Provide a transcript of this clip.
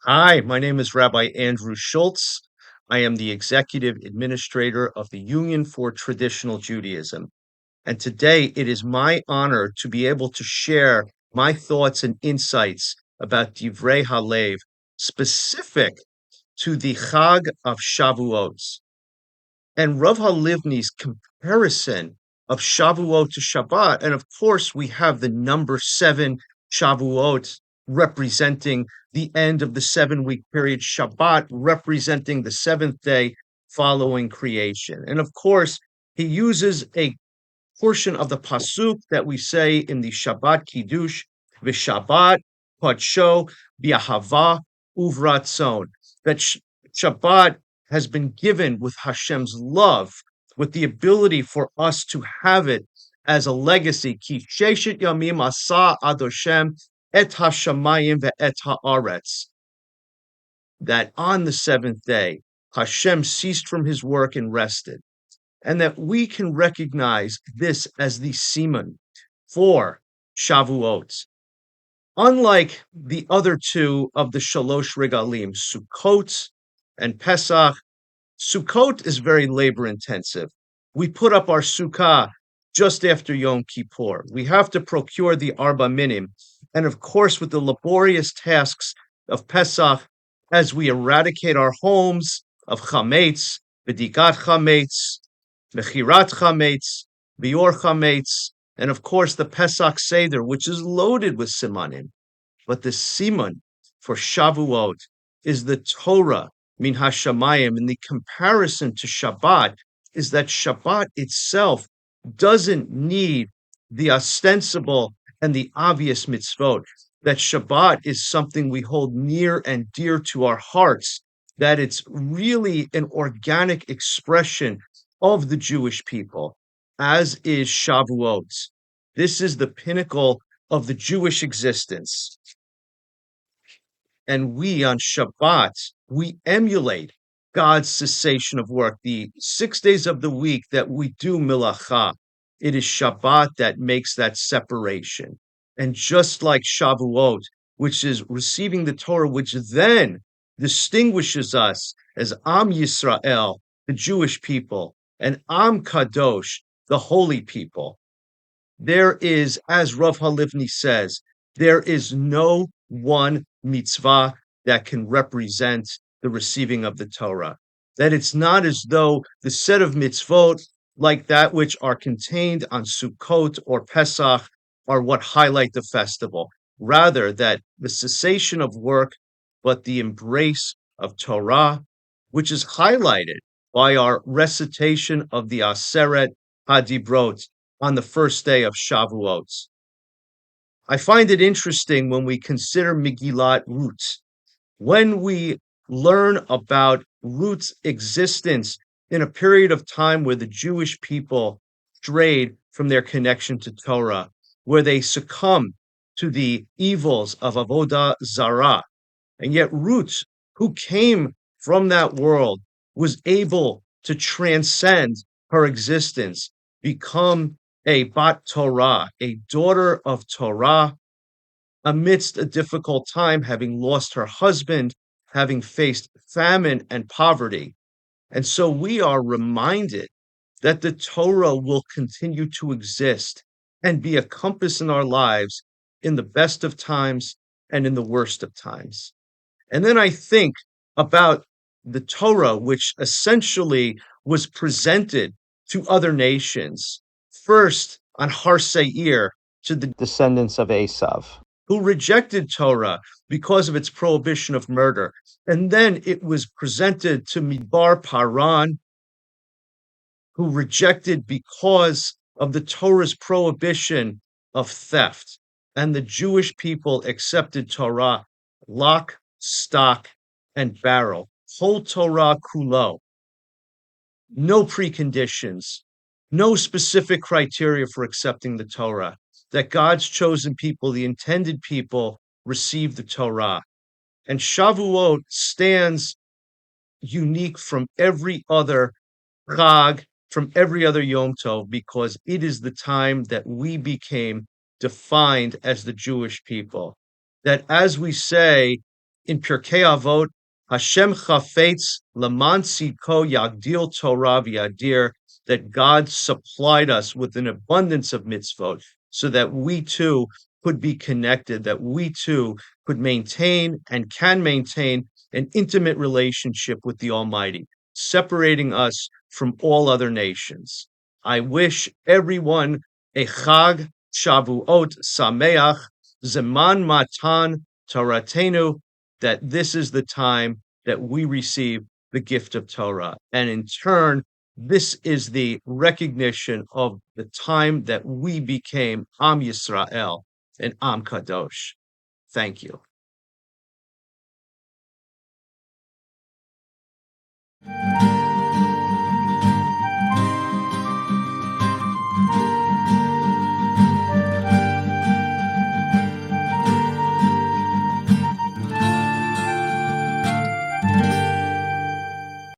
Hi, my name is Rabbi Andrew Schultz. I am the executive administrator of the Union for Traditional Judaism. And today it is my honor to be able to share my thoughts and insights about Divrei Halev, specific to the Chag of Shavuot. And Rav Halivni's comparison of Shavuot to Shabbat. And of course, we have the number seven Shavuot representing the end of the 7 week period, Shabbat representing the seventh day following creation. And of course, he uses a portion of the pasuk that we say in the Shabbat Kiddush, V'Shabbat Padsho B'Ahava Uvratzon, that Shabbat has been given with Hashem's love, with the ability for us to have it as a legacy. Ki sheshet yamim asa adoshem et hashamayim ve'et haaretz. That on the seventh day, Hashem ceased from his work and rested, and that we can recognize this as the siman for Shavuot. Unlike the other two of the Shalosh Regalim, Sukkot and Pesach, Sukkot is very labor intensive. We put up our sukkah just after Yom Kippur. We have to procure the arba minim. And of course, with the laborious tasks of Pesach, as we eradicate our homes of chametz, b'dikat chametz, mechirat chametz, bior chametz, and of course the Pesach Seder, which is loaded with simanim. But the siman for Shavuot is the Torah min hashamayim. In the comparison to Shabbat, is that Shabbat itself doesn't need the ostensible and the obvious mitzvot. That Shabbat is something we hold near and dear to our hearts, that it's really an organic expression of the Jewish people, as is Shavuot. This is the pinnacle of the Jewish existence. And we on Shabbat, we emulate God's cessation of work, the 6 days of the week that we do milacha. It is Shabbat that makes that separation. And just like Shavuot, which is receiving the Torah, which then distinguishes us as Am Yisrael, the Jewish people, and Am Kadosh, the holy people. There is, as Rav Halivni says, there is no one mitzvah that can represent the receiving of the Torah. That it's not as though the set of mitzvot like that which are contained on Sukkot or Pesach are what highlight the festival. Rather, that the cessation of work, but the embrace of Torah, which is highlighted by our recitation of the Aseret HaDibrot on the first day of Shavuot. I find it interesting when we consider Megillat Ruth, when we learn about Ruth's existence in a period of time where the Jewish people strayed from their connection to Torah, where they succumbed to the evils of Avodah Zarah. And yet Ruth, who came from that world, was able to transcend her existence, become a Bat Torah, a daughter of Torah, amidst a difficult time, having lost her husband, having faced famine and poverty. And so we are reminded that the Torah will continue to exist and be a compass in our lives in the best of times and in the worst of times. And then I think about the Torah, which essentially was presented to other nations, first on Har Seir to the descendants of Esav, who rejected Torah because of its prohibition of murder. And then it was presented to Midbar Paran, who rejected because of the Torah's prohibition of theft. And the Jewish people accepted Torah, lock, stock, and barrel. Whole Torah kulo. No preconditions, no specific criteria for accepting the Torah. That God's chosen people, the intended people, receive the Torah. And Shavuot stands unique from every other Chag, from every other Yom Tov, because it is the time that we became defined as the Jewish people. That as we say In Pirkei Avot, Hashem chafetz leman tzidko yagdil Torah v'yadir, that God supplied us with an abundance of mitzvot so that we too could be connected, that we too could maintain and can maintain an intimate relationship with the Almighty, separating us from all other nations. I wish everyone a Chag Shavuot Sameach, Zeman Matan Toratenu, that this is the time that we receive the gift of Torah. And in turn, this is the recognition of the time that we became Am Yisrael and Am Kadosh. Thank you.